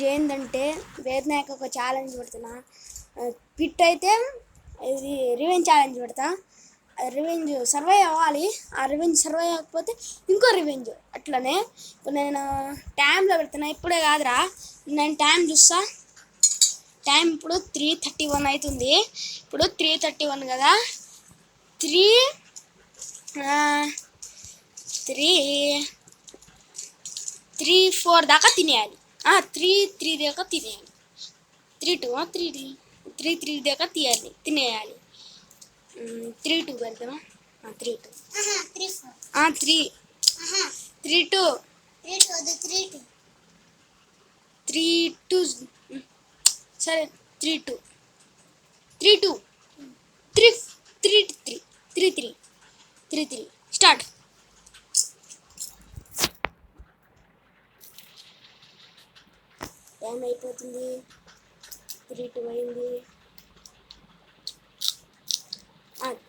ఈరోజు ఏంటంటే వేదనాయక ఒక ఛాలెంజ్ పెడుతున్నా. పిట్ అయితే ఇది రివెంజ్ ఛాలెంజ్ పెడతా. రివెంజ్ సర్వై అవ్వాలి. ఆ రివెంజ్ సర్వై అవ్వకపోతే ఇంకో రివెంజ్. అట్లనే ఇప్పుడు నేను టైంలో పెడుతున్నా. ఇప్పుడే కాదురా, నేను టైం చూస్తా. టైం ఇప్పుడు 3:31 అవుతుంది. ఇప్పుడు 3:31 కదా. 3-4 దాకా తినేయాలి. 3 దాకా తినేయాలి. 3 దాకా తినేయాలి. 3-2 వెళ్తామా? 3-2 సరే. 3-2 స్టార్ట్. టైం అయిపోతుంది. 3-2 అయింది.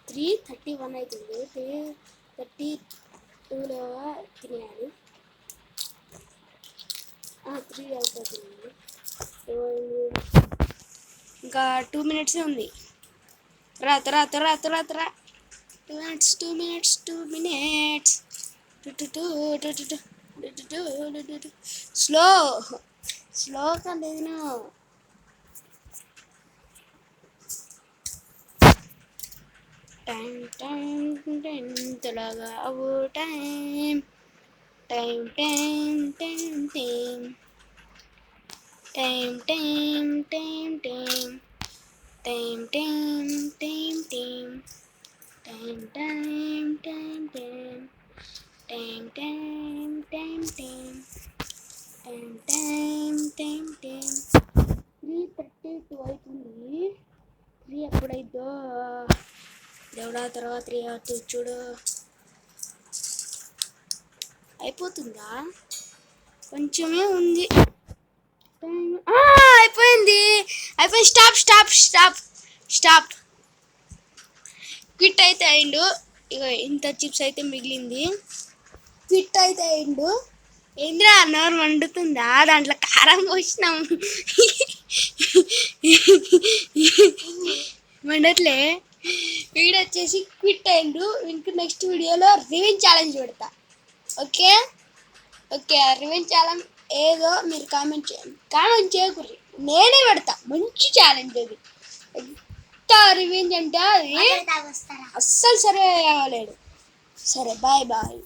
3:31 అవుతుంది. 3:32లో తినేయాలి. 3 అయిపోతుంది. ఇంకా 2 minutes ఉంది. రా 2 minutes. స్లో కంటేను. టైం తలాగా అవు టైం. అవుతుంది. 3 ఎప్పుడైద్దో దేవుడా. తర్వాత 3 అవుతుంది చూడు. అయిపోతుందా? కొంచెమే ఉంది. అయిపోయింది. స్టాప్. క్విట్ అయితే అయిండు. ఇక ఇంత చిప్స్ అయితే మిగిలింది. క్విట్ అయితే అయిండు. ఏంద్రా నోరు వండుతుందా? దాంట్లో కారం పోసినాం. వండట్లే. వీడియో వచ్చేసి క్విట్ అయిండు. ఇంక నెక్స్ట్ వీడియోలో రివెంజ్ ఛాలెంజ్ పెడతా. ఓకే. రివెంజ్ ఛాలెంజ్ ఏదో మీరు కామెంట్ చేయకూడదు. నేనే పెడతా మంచి ఛాలెంజ్. అది ఎంత రివెంజ్ అంటే అది అస్సలు సరే అవ్వలేడు. సరే బాయ్.